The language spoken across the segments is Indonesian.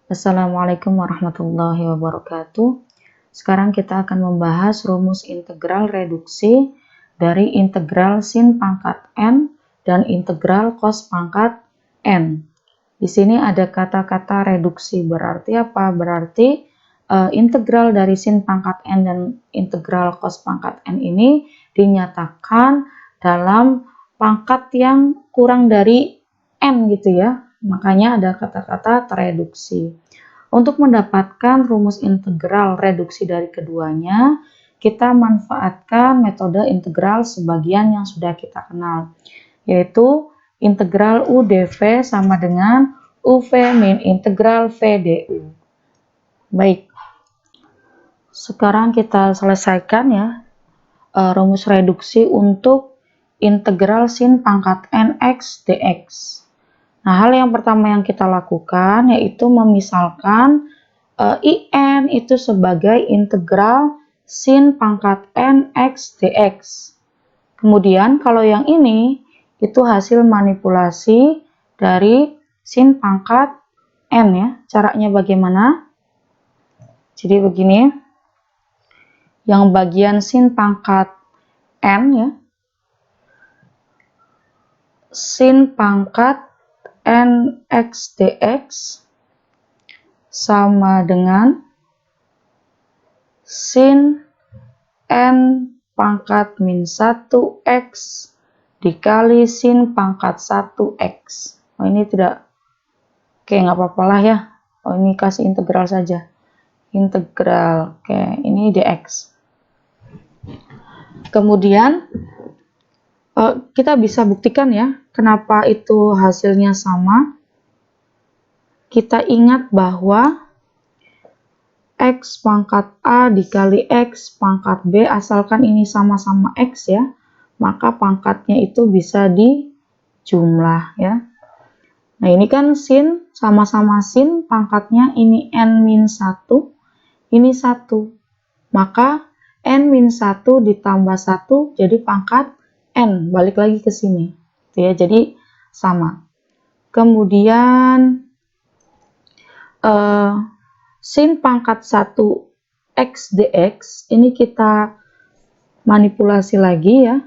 Assalamualaikum warahmatullahi wabarakatuh. Sekarang kita akan membahas rumus integral reduksi dari integral sin pangkat n dan integral cos pangkat n. Di sini ada kata-kata reduksi, berarti apa? Berarti integral dari sin pangkat n dan integral cos pangkat n ini dinyatakan dalam pangkat yang kurang dari n gitu ya. Makanya ada kata-kata tereduksi. Untuk mendapatkan rumus integral reduksi dari keduanya, kita manfaatkan metode integral sebagian yang sudah kita kenal, yaitu integral U dV sama dengan UV min integral V du. Baik, sekarang kita selesaikan ya rumus reduksi untuk integral sin pangkat nx dx. Nah, hal yang pertama yang kita lakukan yaitu memisalkan IN itu sebagai integral sin pangkat nx dx. Kemudian kalau yang ini itu hasil manipulasi dari sin pangkat n ya. Caranya bagaimana? Jadi begini. Yang bagian sin pangkat n ya. Sin pangkat nx dx sama dengan sin n pangkat min 1x dikali sin pangkat 1x. Oh, ini tidak, oke, nggak apa-apa lah ya. Oh, ini kasih integral saja. Integral, oke, ini dx. Kemudian kita bisa buktikan ya, kenapa itu hasilnya sama. Kita ingat bahwa x pangkat A dikali x pangkat B, asalkan ini sama-sama x ya, maka pangkatnya itu bisa dijumlah ya. Nah, ini kan sin, sama-sama sin, pangkatnya ini n-1, ini 1. Maka n-1 ditambah 1 jadi pangkat n, balik lagi ke sini. Gitu ya, jadi sama. Kemudian sin pangkat 1 x dx ini kita manipulasi lagi ya.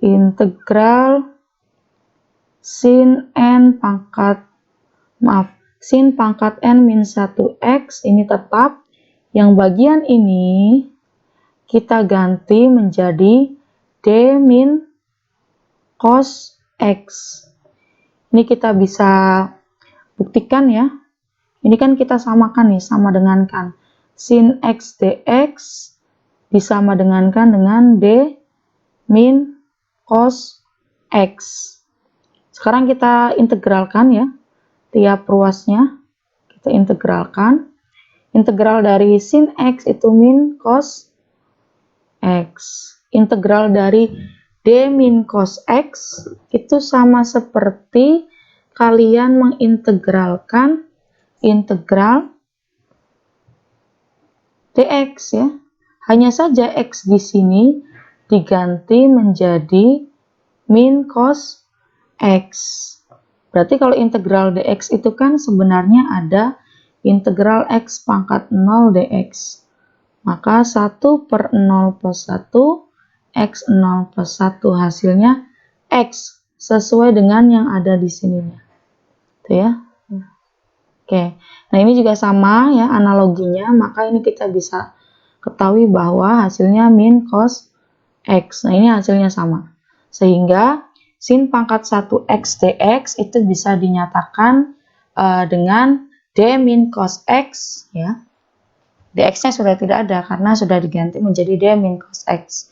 Integral sin pangkat n min 1x ini tetap. Yang bagian ini kita ganti menjadi d min cos x. Ini kita bisa buktikan ya. Ini kan kita samakan nih, sama dengankan sin x dx disama dengankan dengan d min cos x. Sekarang kita integralkan ya, tiap ruasnya kita integralkan. Integral dari sin x itu min cos x. Integral dari d min cos x itu sama seperti kalian mengintegralkan integral dx ya. Hanya saja x di sini diganti menjadi min cos x. Berarti kalau integral dx itu kan sebenarnya ada integral x pangkat 0 dx. Maka 1 per 0 plus 1 x 0 plus 1 hasilnya x sesuai dengan yang ada di sininya. Itu ya. Oke. Nah, ini juga sama ya analoginya, maka ini kita bisa ketahui bahwa hasilnya min cos x. Nah, ini hasilnya sama. Sehingga sin pangkat 1x dx itu bisa dinyatakan dengan d min cos x ya. Dx-nya sudah tidak ada karena sudah diganti menjadi d min cos x.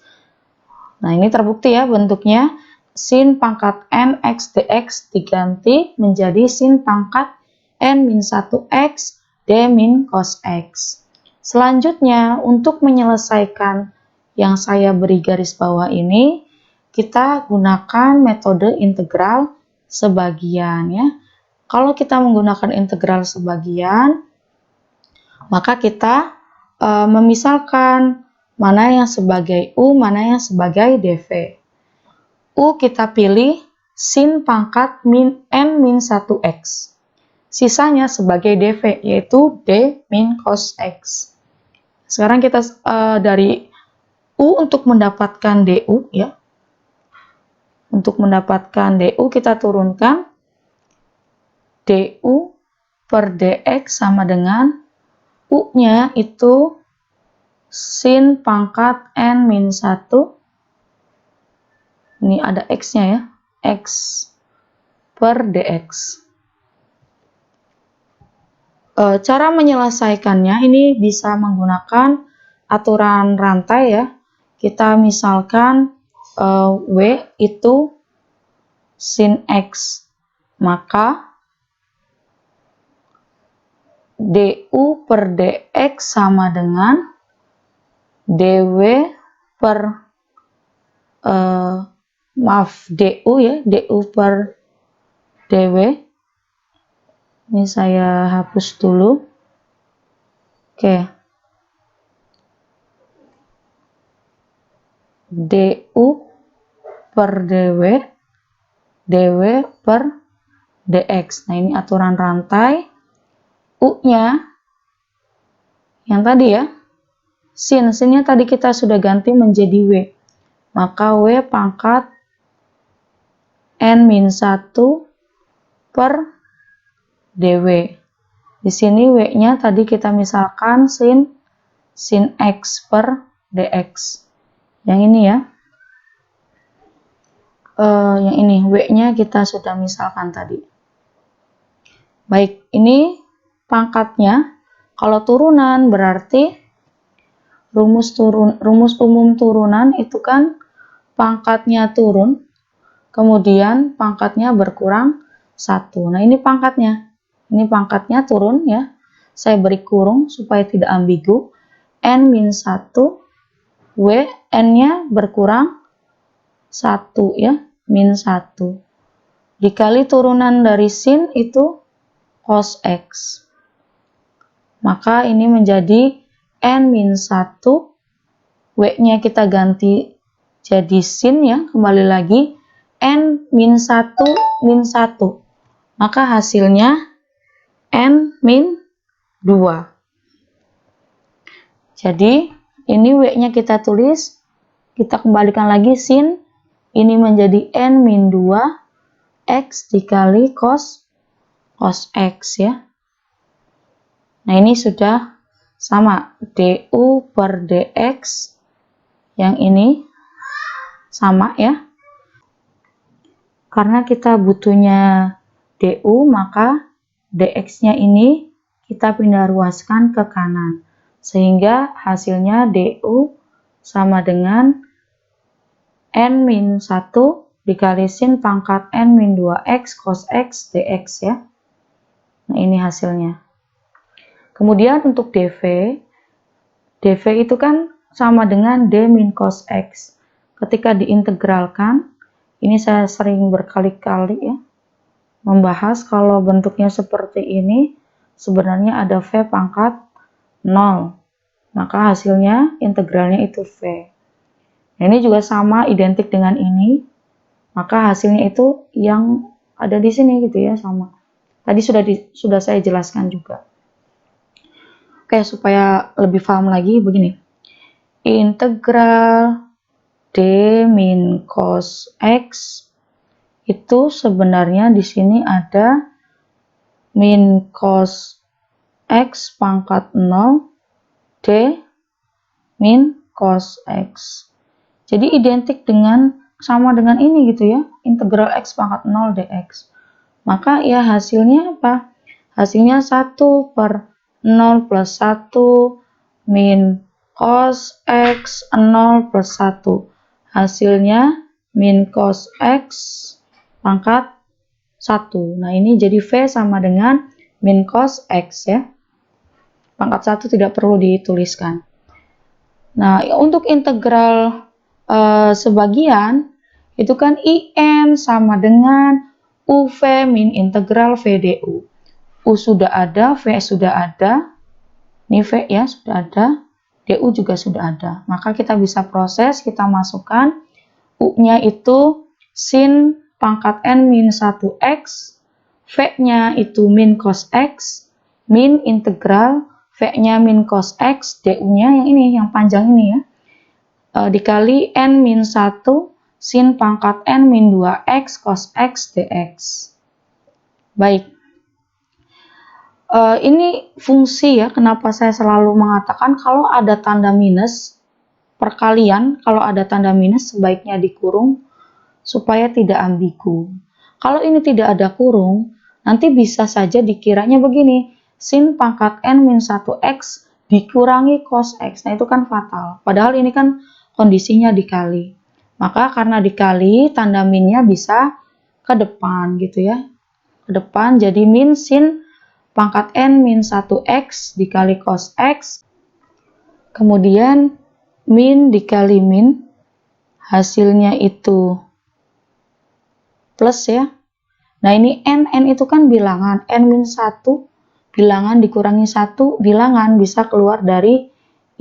Nah, ini terbukti ya bentuknya. Sin pangkat nx dx diganti menjadi sin pangkat n min 1x d min cos x. Selanjutnya, untuk menyelesaikan yang saya beri garis bawah ini, kita gunakan metode integral sebagian ya. Kalau kita menggunakan integral sebagian, maka kita memisalkan mana yang sebagai U, mana yang sebagai dv. U kita pilih sin pangkat min n min 1x. sisanya sebagai dv, yaitu d min cos x. Sekarang kita dari u untuk mendapatkan du ya. Untuk mendapatkan du kita turunkan du per dx sama dengan u-nya itu sin pangkat n min 1. Ini ada x-nya ya, x per dx. Cara menyelesaikannya ini bisa menggunakan aturan rantai ya. Kita misalkan w itu sin x, maka du per dx sama dengan dw per du ya, du per dw. Ini saya hapus dulu. Oke. Du per dw, dw per dx. Nah, ini aturan rantai. U-nya yang tadi ya, sinnya tadi kita sudah ganti menjadi w. Maka w pangkat n min 1 per dw. Di sini w-nya tadi kita misalkan sin x per dx. Yang ini ya. Yang ini w-nya kita sudah misalkan tadi. Baik, ini pangkatnya. Kalau turunan berarti rumus umum turunan itu kan pangkatnya turun, kemudian pangkatnya berkurang 1. Nah, ini pangkatnya. Ini pangkatnya turun ya. Saya beri kurung supaya tidak ambigu. N min 1 W, N-nya berkurang 1 ya. Min 1. Dikali turunan dari sin itu cos X. Maka ini menjadi N min 1. W-nya kita ganti jadi sin ya. Kembali lagi. N min 1 min 1. Maka hasilnya N min 2. Jadi, ini W-nya kita tulis, kita kembalikan lagi sin, ini menjadi N min 2, X dikali cos X ya. Nah, ini sudah sama, du per dx, yang ini sama ya. Karena kita butuhnya du, maka dx-nya ini kita pindah ruaskan ke kanan. Sehingga hasilnya du sama dengan n min 1 dikali sin pangkat n min 2x cos x dx ya. Nah, ini hasilnya. Kemudian untuk dv itu kan sama dengan d min cos x. Ketika diintegralkan, ini saya sering berkali-kali ya membahas kalau bentuknya seperti ini, sebenarnya ada v pangkat 0. Maka hasilnya integralnya itu v. Nah, ini juga sama, identik dengan ini. Maka hasilnya itu yang ada di sini gitu ya, sama. Tadi sudah saya jelaskan juga. Oke, supaya lebih paham lagi begini. Integral d min cos x itu sebenarnya di sini ada min cos x pangkat 0 d min cos x. Jadi identik dengan sama dengan ini gitu ya, integral x pangkat 0 dx. Maka ya hasilnya apa? Hasilnya 1 per 0 plus 1 min cos x 0 plus 1. Hasilnya min cos x pangkat 1. Nah, ini jadi V sama dengan min cos X ya. Pangkat 1 tidak perlu dituliskan. Nah, untuk integral sebagian, itu kan IN sama dengan UV min integral VDU. U sudah ada, V sudah ada. Ini V ya, sudah ada. DU juga sudah ada. Maka kita bisa proses, kita masukkan U-nya itu sin pangkat n min 1x V-nya itu min cos X, min integral V-nya min cos X, du-nya yang ini, yang panjang ini ya, dikali N min 1 sin pangkat N min 2X cos X dx. Baik, ini fungsi ya, kenapa saya selalu mengatakan kalau ada tanda minus, perkalian kalau ada tanda minus sebaiknya dikurung supaya tidak ambigu. Kalau ini tidak ada kurung, nanti bisa saja dikiranya begini, sin pangkat N min 1X dikurangi cos X. Nah itu kan fatal. Padahal ini kan kondisinya dikali. Maka karena dikali, tanda minnya bisa ke depan gitu ya. Ke depan jadi min sin pangkat N min 1X dikali cos X. Kemudian min dikali min, hasilnya itu plus ya. Nah ini n itu kan bilangan, n min 1 bilangan dikurangi 1 bilangan bisa keluar dari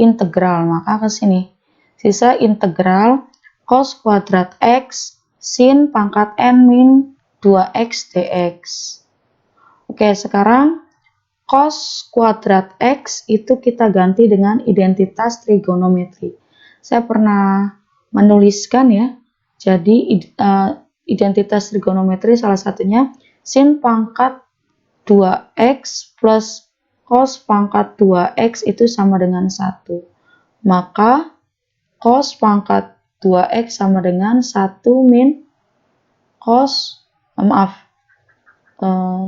integral, maka ke sini sisa integral cos kuadrat x sin pangkat n min 2x dx. Oke, sekarang cos kuadrat x itu kita ganti dengan identitas trigonometri. Saya pernah menuliskan ya, jadi identitas trigonometri salah satunya sin pangkat 2x plus cos pangkat 2x itu sama dengan 1. Maka cos pangkat 2x sama dengan 1 min cos,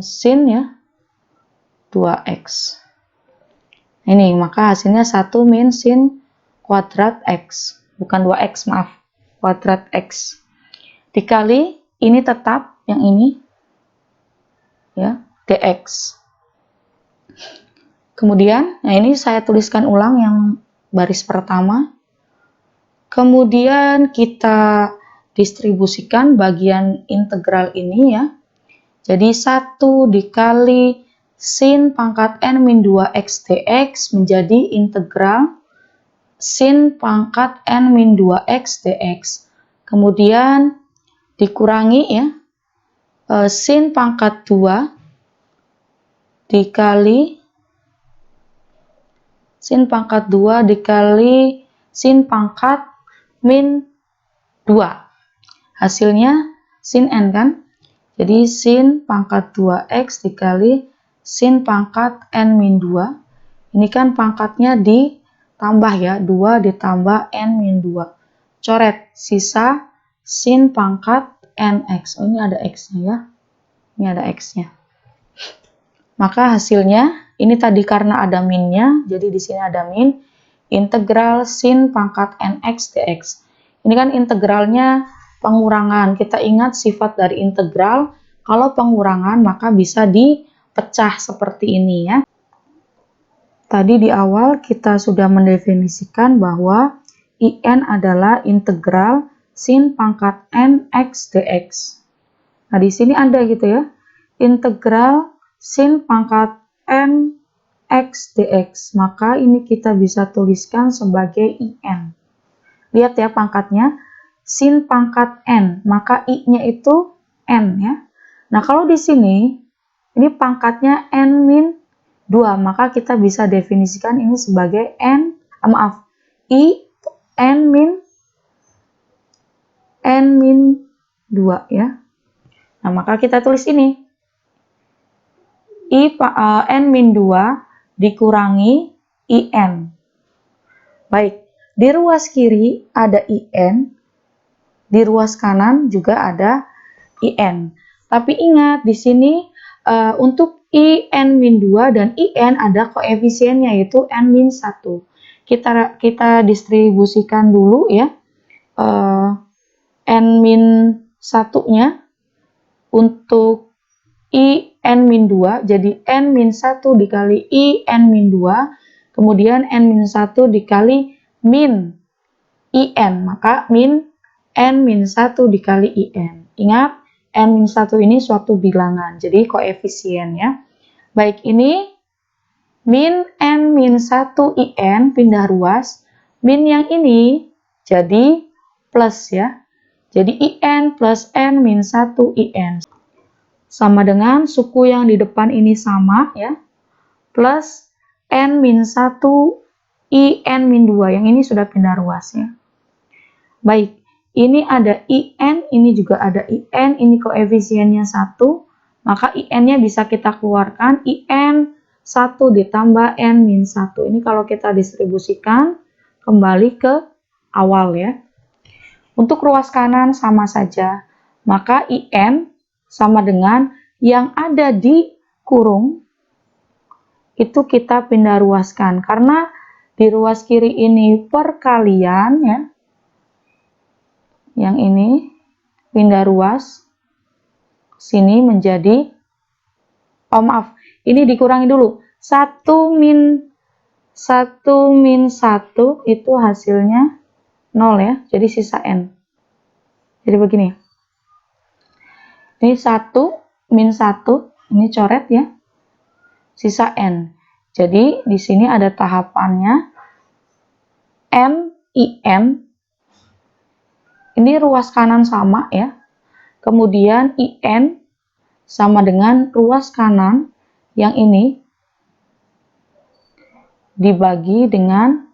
sin ya, 2x. Ini, maka hasilnya 1 min sin kuadrat x. Bukan 2x, maaf. Kuadrat x. Dikali, ini tetap, yang ini, ya, dx. Kemudian, nah ini saya tuliskan ulang yang baris pertama. Kemudian kita distribusikan bagian integral ini ya. Jadi 1 dikali sin pangkat n min 2x dx menjadi integral sin pangkat n min 2x dx. Kemudian dikurangi ya, sin pangkat 2 dikali sin pangkat 2 dikali sin pangkat min 2. Hasilnya sin n kan? Jadi sin pangkat 2x dikali sin pangkat n min 2. Ini kan pangkatnya ditambah ya, 2 ditambah n min 2. Coret, sisa sin pangkat nx. Oh, ini ada x-nya ya. Ini ada x-nya. Maka hasilnya, ini tadi karena ada minnya, jadi di sini ada min, integral sin pangkat nx dx. Ini kan integralnya pengurangan. Kita ingat sifat dari integral, kalau pengurangan maka bisa dipecah seperti ini ya. Tadi di awal kita sudah mendefinisikan bahwa IN adalah integral sin pangkat nx dx. Nah, di sini ada gitu ya. Integral sin pangkat nx dx. Maka ini kita bisa tuliskan sebagai IN. Lihat ya pangkatnya. Sin pangkat n, maka i-nya itu n ya. Nah, kalau di sini ini pangkatnya n min 2, maka kita bisa definisikan ini sebagai i n min 2 ya. Nah, maka kita tulis ini n min 2 dikurangi in. Baik, di ruas kiri ada in, di ruas kanan juga ada IN. Tapi ingat di sini untuk IN-2 dan IN ada koefisiennya yaitu N-1. Kita distribusikan dulu ya. N-1-nya untuk IN-2 jadi N-1 dikali IN-2, kemudian N-1 dikali min IN, maka min N-1 dikali IN. Ingat, N-1 ini suatu bilangan, jadi koefisien ya. Baik, ini min N-1 IN pindah ruas, min yang ini jadi plus ya. Jadi IN plus N-1 IN. sama dengan suku yang di depan ini sama ya, plus n-1 in-2, yang ini sudah pindah ruas ya. Baik, ini ada in, ini juga ada in, ini koefisiennya 1, maka in-nya bisa kita keluarkan, in 1 ditambah n-1. Ini kalau kita distribusikan kembali ke awal ya. Untuk ruas kanan sama saja, maka in sama dengan yang ada di kurung itu kita pindah ruaskan, karena di ruas kiri ini perkalian ya, yang ini pindah ruas sini menjadi, oh maaf, ini dikurangi dulu, 1 min 1 itu hasilnya 0 ya, jadi sisa n. Jadi begini, ini 1 min 1, ini coret ya, sisa n. Jadi di sini ada tahapannya n, in, ini ruas kanan sama ya, kemudian in sama dengan ruas kanan yang ini dibagi dengan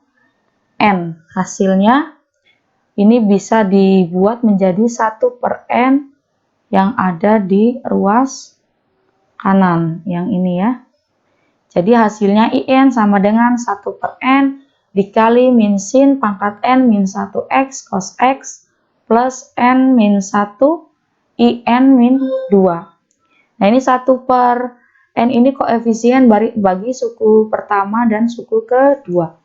n. Hasilnya ini bisa dibuat menjadi 1/n yang ada di ruas kanan yang ini ya. Jadi hasilnya in sama dengan 1/n dikali min sin pangkat n min 1x cos x plus n min 1 in min 2. Nah ini 1/n ini koefisien bagi suku pertama dan suku kedua.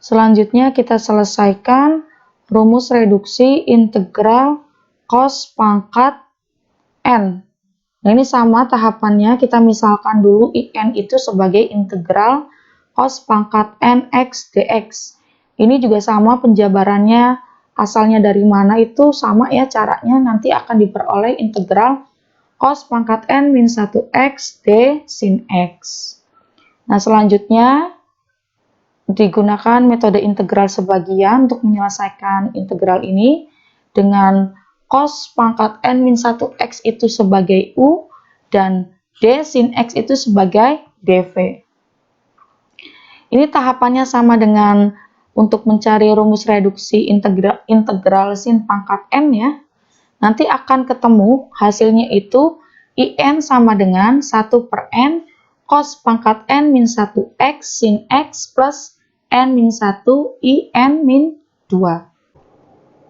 Selanjutnya kita selesaikan rumus reduksi integral cos pangkat n. Nah ini sama tahapannya, kita misalkan dulu in itu sebagai integral cos pangkat n x dx. Ini juga sama penjabarannya, asalnya dari mana itu sama ya caranya, nanti akan diperoleh integral cos pangkat n min 1x d sin x. Nah selanjutnya digunakan metode integral sebagian untuk menyelesaikan integral ini dengan cos pangkat n min 1x itu sebagai u dan d sin x itu sebagai dv. Ini tahapannya sama dengan untuk mencari rumus reduksi integral sin pangkat n ya. Nanti akan ketemu hasilnya itu in sama dengan 1/n cos pangkat n min 1x sin x plus n min 1 in min 2.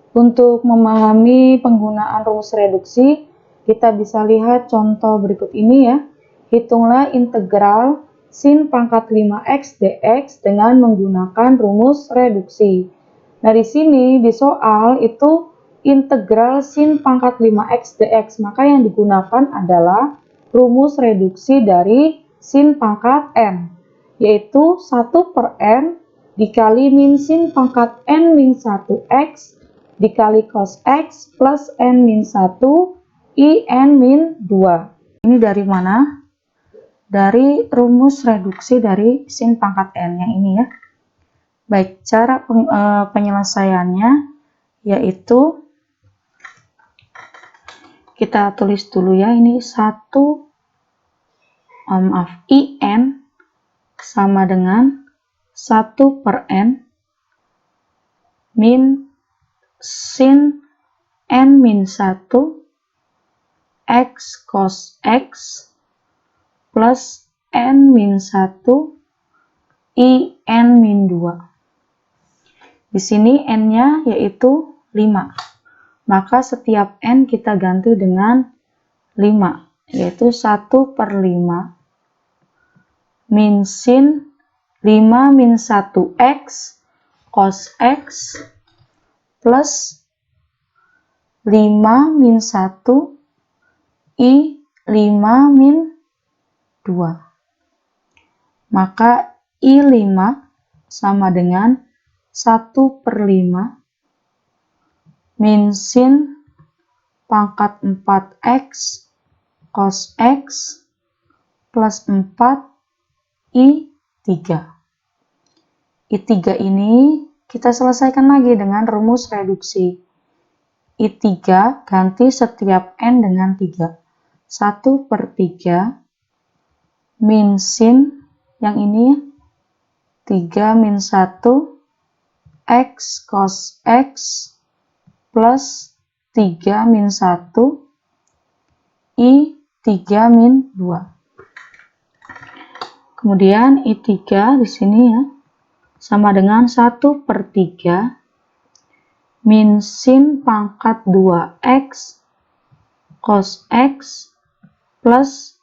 Untuk memahami penggunaan rumus reduksi, kita bisa lihat contoh berikut ini ya. Hitunglah integral sin pangkat 5x dx dengan menggunakan rumus reduksi. Nah di sini di soal itu integral sin pangkat 5x dx, maka yang digunakan adalah rumus reduksi dari sin pangkat n, yaitu 1/n dikali min sin pangkat n min 1x dikali cos x plus n min 1 in min 2. Ini dari mana? Dari rumus reduksi dari sin pangkat n yang ini ya. Baik, cara penyelesaiannya yaitu kita tulis dulu ya, ini in sama dengan 1/n min sin n min 1 x cos x plus n min 1 in min 2. Di sini n-nya yaitu 5. Maka setiap n kita ganti dengan 5, yaitu 1/5 min sin 5 min 1x cos x plus 5 min 1 i 5 min 2. Maka i5 sama dengan 1/5 min sin pangkat 4x cos x plus 4 i3. I3 ini kita selesaikan lagi dengan rumus reduksi. I3 ganti setiap N dengan 3. 1/3 min sin yang ini 3 min 1 X cos X plus 3 min 1 I 3 min 2. Kemudian I3 di sini ya sama dengan 1/3 min sin pangkat 2X cos X plus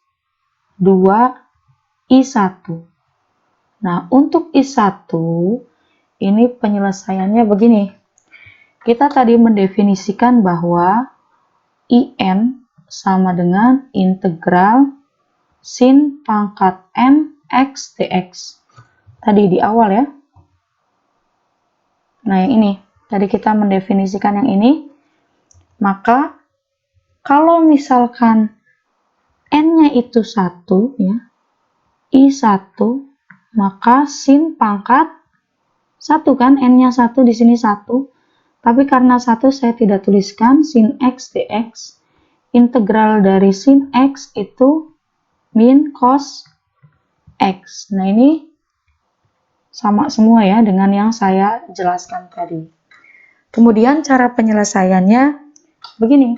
2 I1. Nah, untuk I1 ini penyelesaiannya begini. Kita tadi mendefinisikan bahwa IN sama dengan integral sin pangkat N X dx. Tadi di awal ya. Nah, yang ini. Tadi kita mendefinisikan yang ini. Maka, kalau misalkan N-nya itu 1, ya, I1, maka sin pangkat 1 kan, N-nya 1, di sini 1. Tapi karena 1 saya tidak tuliskan, sin X dx. Integral dari sin X itu min cos X. Nah, ini sama semua ya dengan yang saya jelaskan tadi. Kemudian cara penyelesaiannya begini.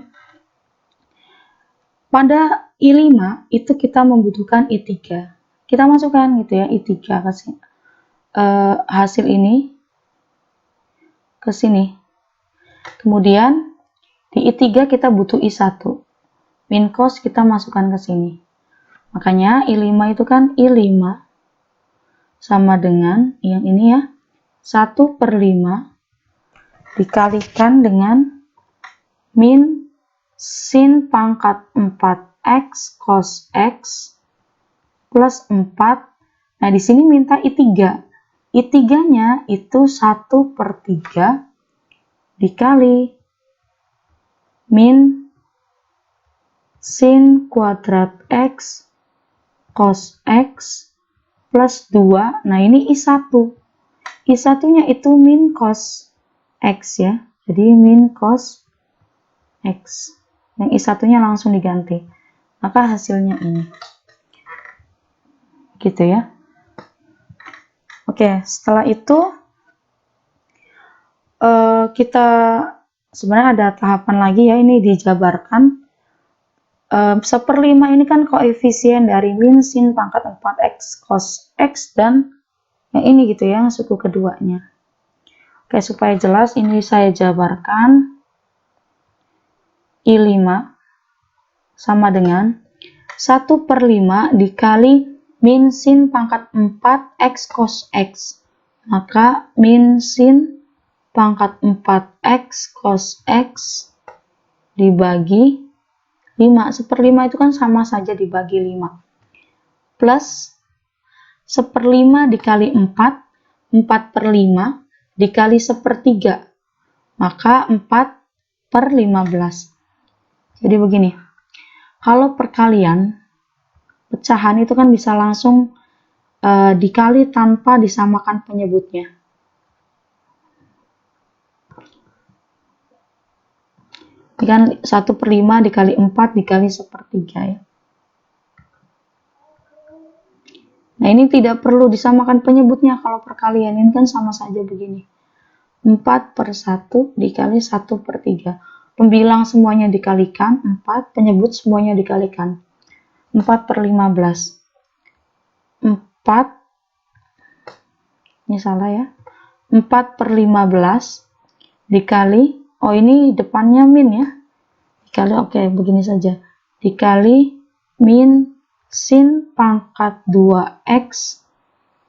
Pada I5 itu kita membutuhkan I3. Kita masukkan gitu ya I3 ke sini. Hasil ini ke sini. Kemudian di I3 kita butuh I1. Min cos kita masukkan ke sini. Makanya I5 itu kan I5 sama dengan yang ini ya 1/5 dikalikan dengan min sin pangkat 4x cos x plus 4. Nah, di sini minta I3. I3-nya itu 1/3 dikali min sin kuadrat x cos x plus 2. Nah, ini I1. I1-nya itu min cos X ya. Jadi min cos X. Yang I1-nya langsung diganti. Maka hasilnya ini. Gitu ya. Oke, setelah itu kita sebenarnya ada tahapan lagi ya. Ini dijabarkan. 1/5 ini kan koefisien dari min sin pangkat 4x cos X dan yang ini gitu ya, suku keduanya. Oke, supaya jelas ini saya jabarkan I5 sama dengan 1/5 dikali min sin pangkat 4x cos X. Maka min sin pangkat 4x cos X dibagi 5. 1/5 itu kan sama saja dibagi 5. Plus 1/5 dikali 4. 4/5 dikali 1/3. Maka 4/15. Jadi begini. Kalau perkalian, pecahan itu kan bisa langsung dikali tanpa disamakan penyebutnya. Ini kan 1/5 dikali 4 dikali 1/3 ya. Nah, ini tidak perlu disamakan penyebutnya kalau perkalian. Ini kan sama saja begini. 4/1 dikali 1/3. Pembilang semuanya dikalikan, 4, penyebut semuanya dikalikan. 4/15. 4, ini salah ya. 4/15 dikali, oh ini depannya min ya. Dikali, oke, begini saja. Dikali min sin pangkat 2x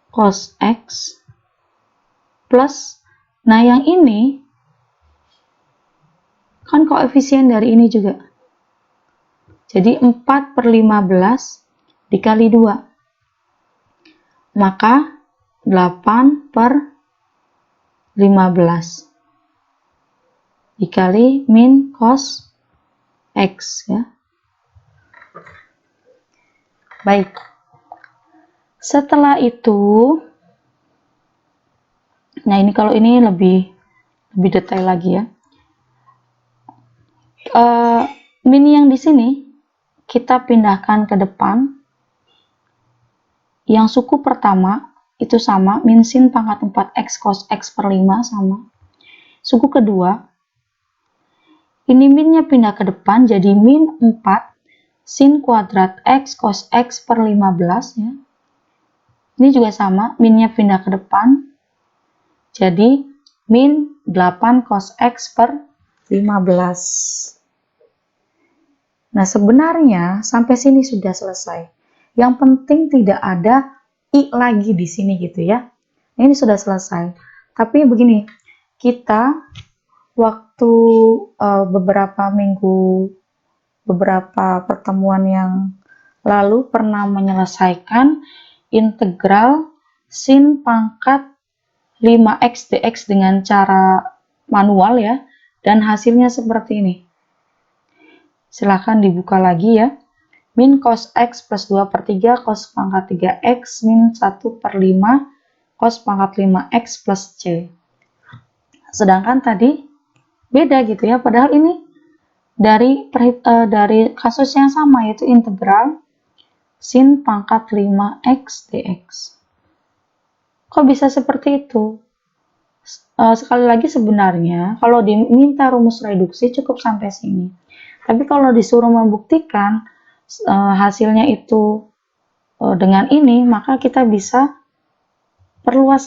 cos x plus, nah yang ini kan koefisien dari ini juga. Jadi 4/15 dikali 2. Maka 8/15 dikali min cos X ya. Baik. Setelah itu, nah ini kalau ini lebih detail lagi ya. Min yang di sini kita pindahkan ke depan. Yang suku pertama itu sama, min sin pangkat 4x cos x per 5 sama. Suku kedua, ini minnya pindah ke depan jadi min 4 sin kuadrat x cos x per 15 ya. Ini juga sama, minnya pindah ke depan jadi min 8 cos x per 15. Nah, sebenarnya sampai sini sudah selesai. Yang penting tidak ada I lagi di sini gitu ya. Ini sudah selesai. Tapi begini, kita waktu beberapa pertemuan yang lalu pernah menyelesaikan integral sin pangkat 5x dx dengan cara manual ya, dan hasilnya seperti ini. Silahkan dibuka lagi ya. Min cos x plus 2 per 3 cos pangkat 3x min 1 per 5 cos pangkat 5x plus c. Sedangkan tadi beda gitu ya, padahal ini dari kasus yang sama, yaitu integral sin pangkat 5x dx. Kok bisa seperti itu? Sekali lagi sebenarnya kalau diminta rumus reduksi cukup sampai sini. Tapi kalau disuruh membuktikan hasilnya itu dengan ini, maka kita bisa perluas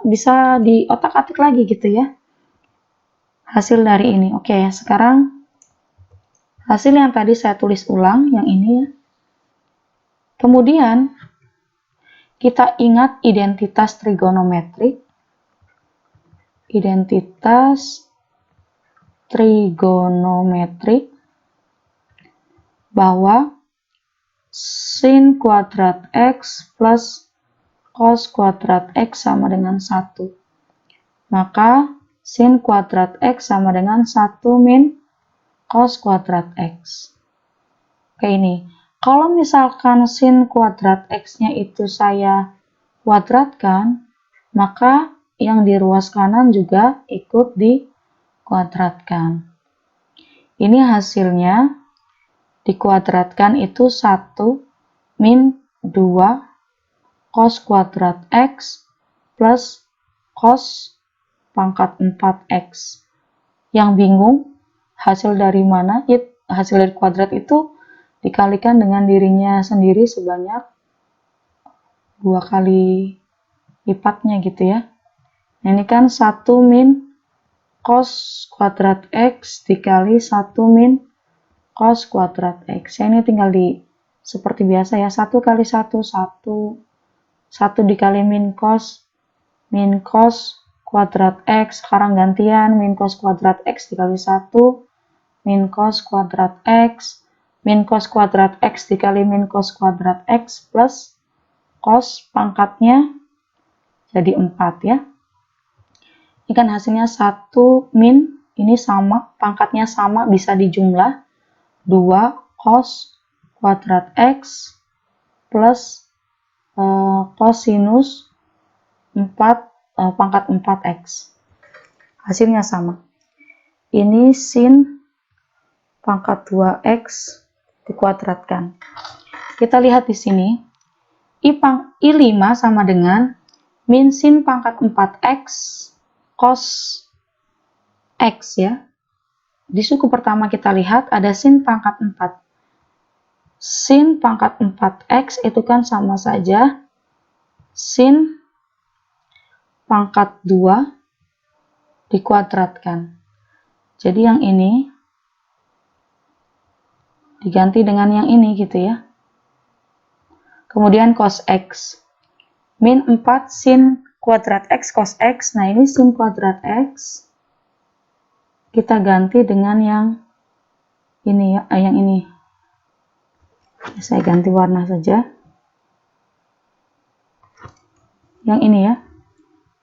bisa di otak-atik lagi gitu ya hasil dari ini. Oke, sekarang hasil yang tadi saya tulis ulang, yang ini ya. Kemudian kita ingat identitas trigonometrik. Identitas trigonometrik bahwa sin kuadrat x plus cos kuadrat x sama dengan 1. Maka sin kuadrat x sama dengan 1 min cos kuadrat x. Oke, ini. Kalau misalkan sin kuadrat x-nya itu saya kuadratkan, maka yang di ruas kanan juga ikut dikuadratkan. Ini hasilnya dikuadratkan itu 1 min 2 cos kuadrat x plus cos pangkat 4x. Yang bingung hasil dari mana? Hasil dari kuadrat itu dikalikan dengan dirinya sendiri sebanyak 2 kali lipatnya gitu ya. Nah, ini kan 1 min cos kuadrat x dikali 1 min cos kuadrat x. Ya, ini tinggal seperti biasa ya, 1 kali 1, 1 dikali min cos kuadrat x. Sekarang gantian, min cos kuadrat x dikali 1 min cos kuadrat x, min cos kuadrat x dikali min cos kuadrat x plus cos pangkatnya jadi 4 ya. Ini kan hasilnya 1 min, ini sama, pangkatnya sama, bisa dijumlah, 2 cos kuadrat x plus cosinus 4 pangkat 4x. Hasilnya sama. Ini sin pangkat 2x dikuadratkan. Kita lihat di sini, I5 sama dengan min sin pangkat 4x cos x ya. Di suku pertama kita lihat ada sin pangkat 4. Sin pangkat 4x itu kan sama saja sin pangkat 2 dikuadratkan. Jadi yang ini diganti dengan yang ini gitu ya. Kemudian cos x. Min 4 sin kuadrat x cos x. Nah, ini sin kuadrat x. Kita ganti dengan yang ini ya, yang ini. Saya ganti warna saja. Yang ini ya.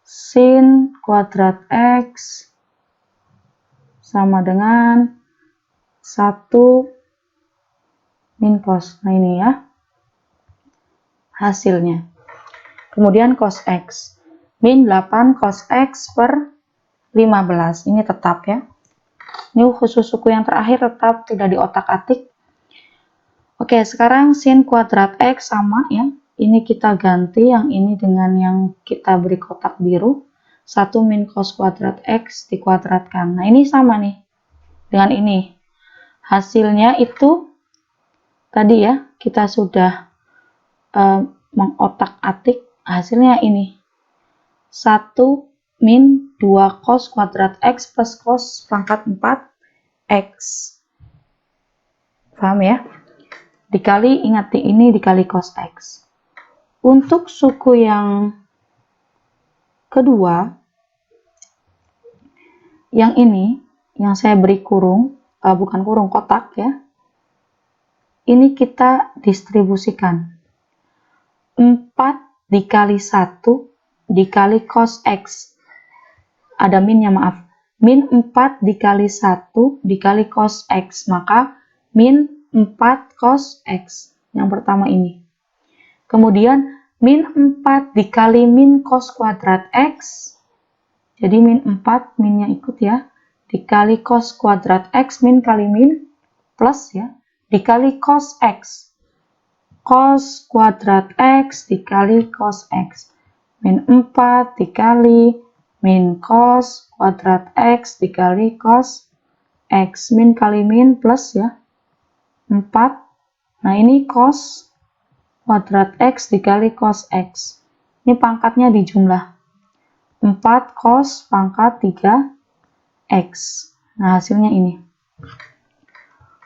Sin kuadrat x sama dengan 1 min cos. Nah, ini ya hasilnya. Kemudian cos x. Min 8 cos x per 15. Ini tetap ya. Ini khusus suku yang terakhir tetap tidak diotak-atik. Oke, sekarang sin kuadrat X sama ya. Ini kita ganti yang ini dengan yang kita beri kotak biru. 1 min cos kuadrat X dikuadratkan. Nah, ini sama nih dengan ini. Hasilnya itu tadi ya, kita sudah mengotak-atik. Hasilnya ini. 1 min 2 cos kuadrat X plus cos pangkat 4 X. Paham ya? Dikali, ingat ini dikali cos X. Untuk suku yang kedua, yang ini, yang saya beri kurung, bukan kurung, kotak ya. Ini kita distribusikan. 4 dikali 1 dikali cos X. Ada minnya, maaf. Min 4 dikali 1 dikali cos X. Maka min 4 cos X. Yang pertama ini. Kemudian min 4 dikali min cos kuadrat X. Jadi min 4, minnya ikut ya. Dikali cos kuadrat X, min kali min, plus ya. Dikali cos X. Cos kuadrat X dikali cos X. Min 4 dikali min cos kuadrat X dikali cos X. Min kali min plus ya. 4. Nah, ini cos kuadrat X dikali cos X. Ini pangkatnya dijumlah. 4 cos pangkat 3 X. Nah, hasilnya ini.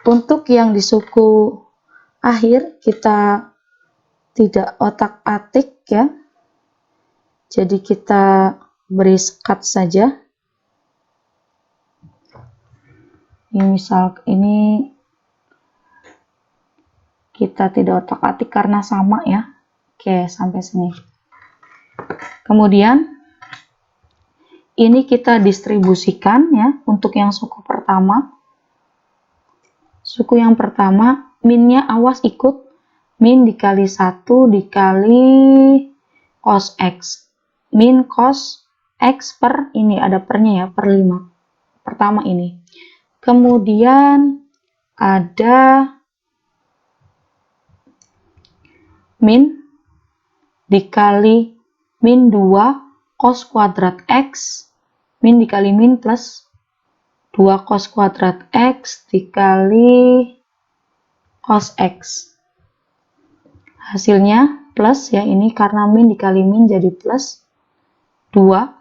Untuk yang di suku akhir, kita tidak otak-atik ya. Jadi kita beri sekat saja. Ini misal ini kita tidak otak-atik karena sama ya. Oke, sampai sini. Kemudian ini kita distribusikan ya untuk yang suku pertama. Suku yang pertama, minnya awas ikut. Min dikali 1 dikali cos X. Min cos X per ini, ada pernya ya, per 5. Pertama ini. Kemudian ada min dikali min 2 cos kuadrat X, min dikali min plus 2 cos kuadrat X dikali cos X. Hasilnya plus ya, ini karena min dikali min jadi plus 2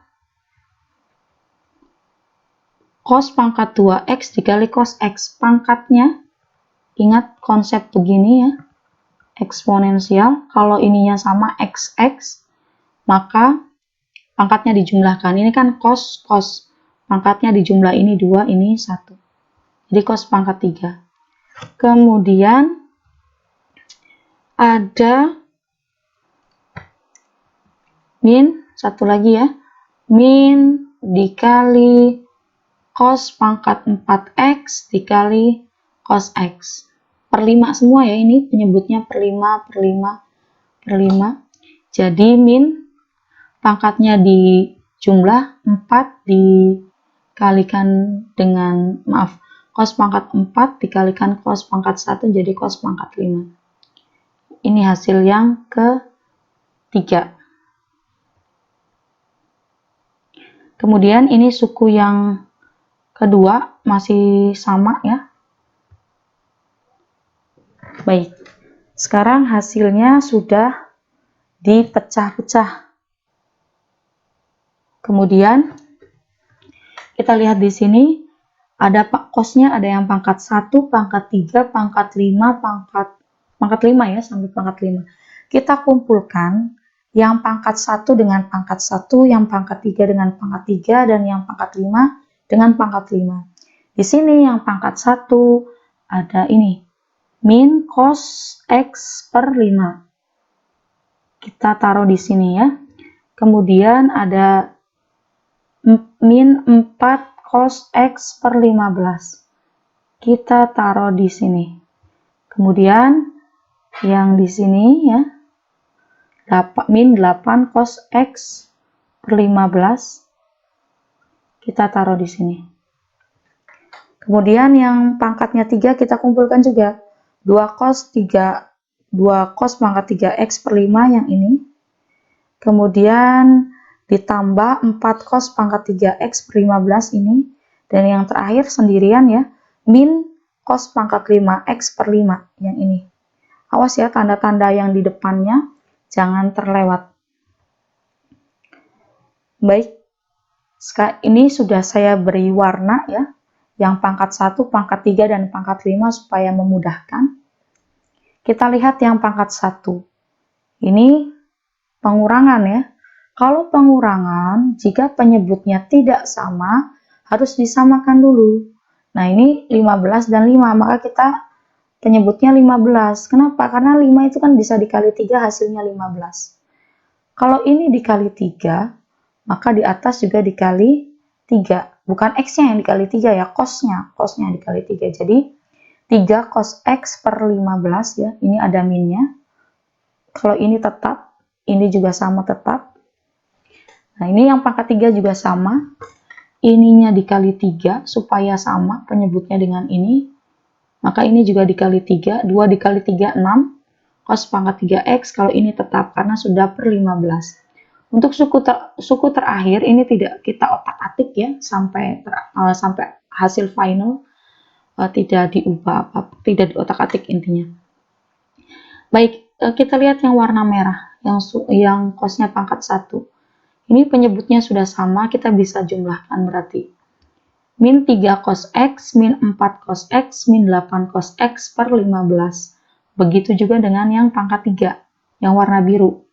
cos pangkat 2X dikali cos X. Pangkatnya, ingat konsep begini ya, eksponensial. Kalau ininya sama XX, maka pangkatnya dijumlahkan. Ini kan cos. Pangkatnya dijumlah, ini 2, ini 1. Jadi cos pangkat 3. Kemudian ada min, satu lagi ya. Min dikali cos pangkat 4X dikali cos X. Per 5 semua ya, ini penyebutnya per 5, per 5, per 5. Jadi min pangkatnya dijumlah 4 dikalikan dengan, maaf, cos pangkat 4 dikalikan cos pangkat 1 jadi cos pangkat 5. Ini hasil yang ketiga. Kemudian ini suku yang kedua masih sama ya. Baik, sekarang hasilnya sudah dipecah-pecah. Kemudian kita lihat di sini ada cosnya, ada yang pangkat 1, pangkat 3, pangkat 5, pangkat 5 ya, sampai pangkat 5. Kita kumpulkan yang pangkat 1 dengan pangkat 1, yang pangkat 3 dengan pangkat 3, dan yang pangkat 5 dengan pangkat 5. Di sini yang pangkat 1 ada ini, min cos X per 5. Kita taruh di sini ya. Kemudian ada min 4 cos X per 15. Kita taruh di sini. Kemudian yang di sini ya, min 8 cos X per 15. Kita taruh di sini. Kemudian yang pangkatnya 3 kita kumpulkan juga. 2 cos pangkat 3x per 5 yang ini. Kemudian ditambah 4 cos pangkat 3x per 15 ini. Dan yang terakhir sendirian ya, min cos pangkat 5x per 5 yang ini. Awas ya, tanda-tanda yang di depannya jangan terlewat. Baik, ini sudah saya beri warna ya, yang pangkat 1, pangkat 3, dan pangkat 5 supaya memudahkan. Kita lihat yang pangkat 1. Ini pengurangan ya. Kalau pengurangan, jika penyebutnya tidak sama, harus disamakan dulu. Nah, ini 15 dan 5, maka kita penyebutnya 15. Kenapa? Karena 5 itu kan bisa dikali 3 hasilnya 15. Kalau ini dikali 3, maka di atas juga dikali 3. Bukan X-nya yang dikali 3 ya, cos-nya dikali 3. Jadi 3 cos X per 15 ya, ini ada minnya. Kalau ini tetap, ini juga sama tetap. Nah, ini yang pangkat 3 juga sama. Ininya dikali 3 supaya sama penyebutnya dengan ini. Maka ini juga dikali 3, 2 dikali 3, 6. Cos pangkat 3X, kalau ini tetap karena sudah per 15. Untuk suku terakhir ini tidak kita otak-atik ya sampai hasil final, tidak diubah tidak diotak-atik intinya. Baik, kita lihat yang warna merah yang cosnya pangkat 1. Ini penyebutnya sudah sama, kita bisa jumlahkan berarti min 3 cos X, min 4 cos X, min 8 cos X per 15. Begitu juga dengan yang pangkat 3, yang warna biru.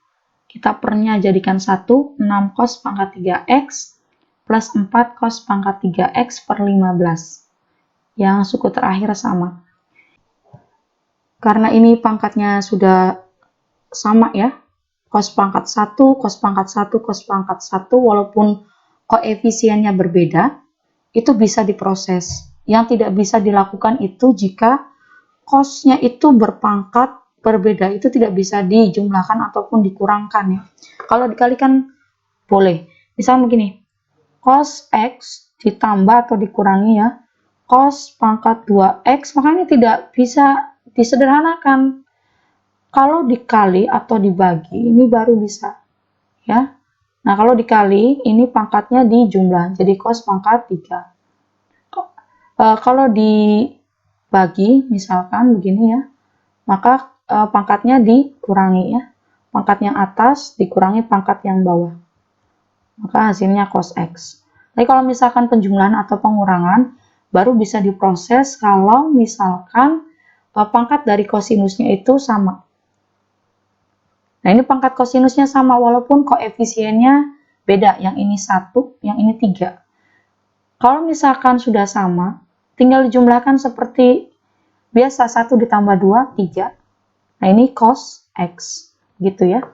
Kita pernya jadikan 1, 6 cos pangkat 3x plus 4 cos pangkat 3x per 15. Yang suku terakhir sama. Karena ini pangkatnya sudah sama ya, cos pangkat 1, cos pangkat 1, cos pangkat 1, walaupun koefisiennya berbeda, itu bisa diproses. Yang tidak bisa dilakukan itu jika cosnya itu berpangkat berbeda, itu tidak bisa dijumlahkan ataupun dikurangkan ya. Kalau dikalikan boleh. Misal begini, cos X ditambah atau dikurangi ya, cos pangkat 2X, maka ini tidak bisa disederhanakan. Kalau dikali atau dibagi, ini baru bisa ya. Nah, kalau dikali, ini pangkatnya dijumlah, jadi cos pangkat 3. Kalau dibagi, misalkan begini ya, maka pangkatnya dikurangi ya. Pangkat yang atas dikurangi pangkat yang bawah. Maka hasilnya cos X. Tapi kalau misalkan penjumlahan atau pengurangan, baru bisa diproses kalau misalkan pangkat dari kosinusnya itu sama. Nah, ini pangkat kosinusnya sama walaupun koefisiennya beda. Yang ini 1, yang ini 3. Kalau misalkan sudah sama, tinggal dijumlahkan seperti biasa, 1 ditambah 2, 3. Nah, ini cos X, gitu ya.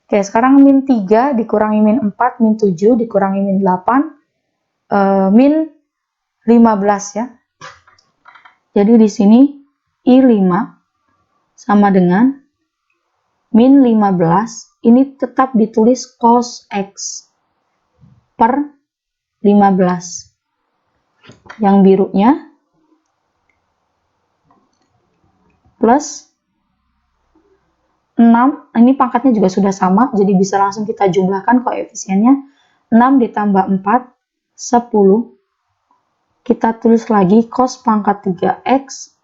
Oke, sekarang min 3 dikurangi min 4, min 7 dikurangi min 8, min 15 ya. Jadi di sini I5 sama dengan min 15, ini tetap ditulis cos X per 15. Yang birunya plus 6, ini pangkatnya juga sudah sama, jadi bisa langsung kita jumlahkan koefisiennya. 6 ditambah 4, 10. Kita tulis lagi cos pangkat 3x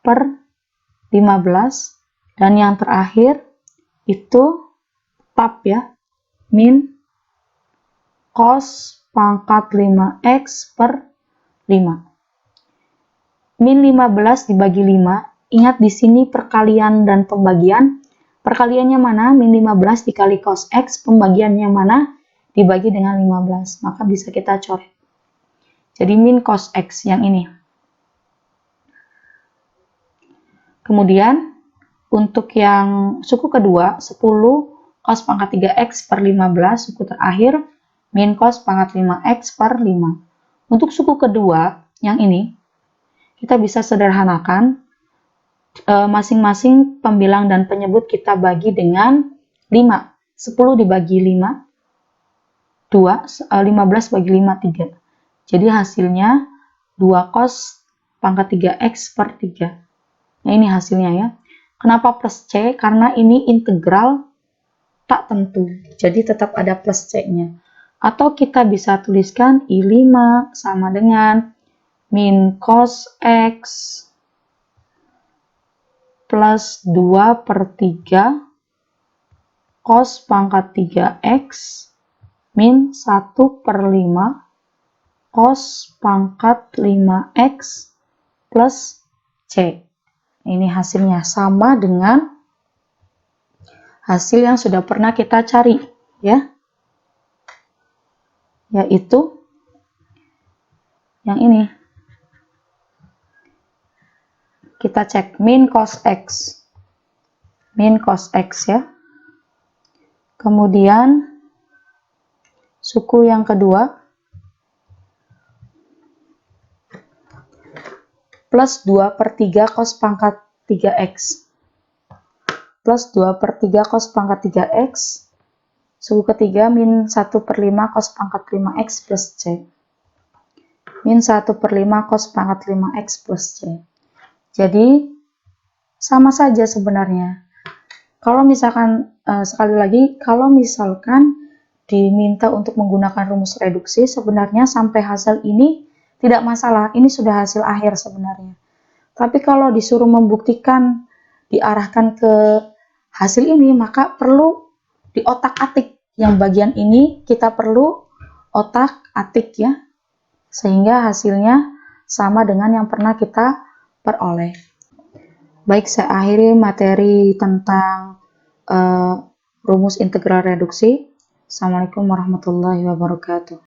per 15. Dan yang terakhir itu tetap ya, min cos pangkat 5x per 5. Min 15 dibagi 5, ingat di sini perkalian dan pembagian. Perkaliannya mana? Min 15 dikali cos X, pembagiannya mana? Dibagi dengan 15. Maka bisa kita coret. Jadi min cos X yang ini. Kemudian untuk yang suku kedua, 10 cos pangkat 3x per 15, suku terakhir min cos pangkat 5x per 5. Untuk suku kedua, yang ini, kita bisa sederhanakan. Masing-masing pembilang dan penyebut kita bagi dengan 5. 10 dibagi 5, 2, 15 bagi 5, 3. Jadi hasilnya 2 cos pangkat 3x per 3. Nah, ini hasilnya ya. Kenapa plus C? Karena ini integral tak tentu. Jadi tetap ada plus C-nya. Atau kita bisa tuliskan I5 sama dengan min cos X plus 2 per 3 cos pangkat 3x min 1 per 5 cos pangkat 5x plus C. Ini hasilnya sama dengan hasil yang sudah pernah kita cari, ya. Yaitu yang ini. Kita cek min cos X. Min cos X ya. Kemudian suku yang kedua plus 2 per 3 cos pangkat 3x plus 2 per 3 cos pangkat 3x, suku ketiga min 1 per 5 cos pangkat 5x plus C, min 1 per 5 cos pangkat 5x plus C. Jadi sama saja sebenarnya. Kalau misalkan sekali lagi, kalau misalkan diminta untuk menggunakan rumus reduksi, sebenarnya sampai hasil ini tidak masalah, ini sudah hasil akhir sebenarnya. Tapi kalau disuruh membuktikan, diarahkan ke hasil ini, maka perlu diotak-atik. Yang bagian ini kita perlu otak-atik ya, sehingga hasilnya sama dengan yang pernah kita peroleh. Baik, saya akhiri materi tentang rumus integral reduksi. Assalamualaikum warahmatullahi wabarakatuh.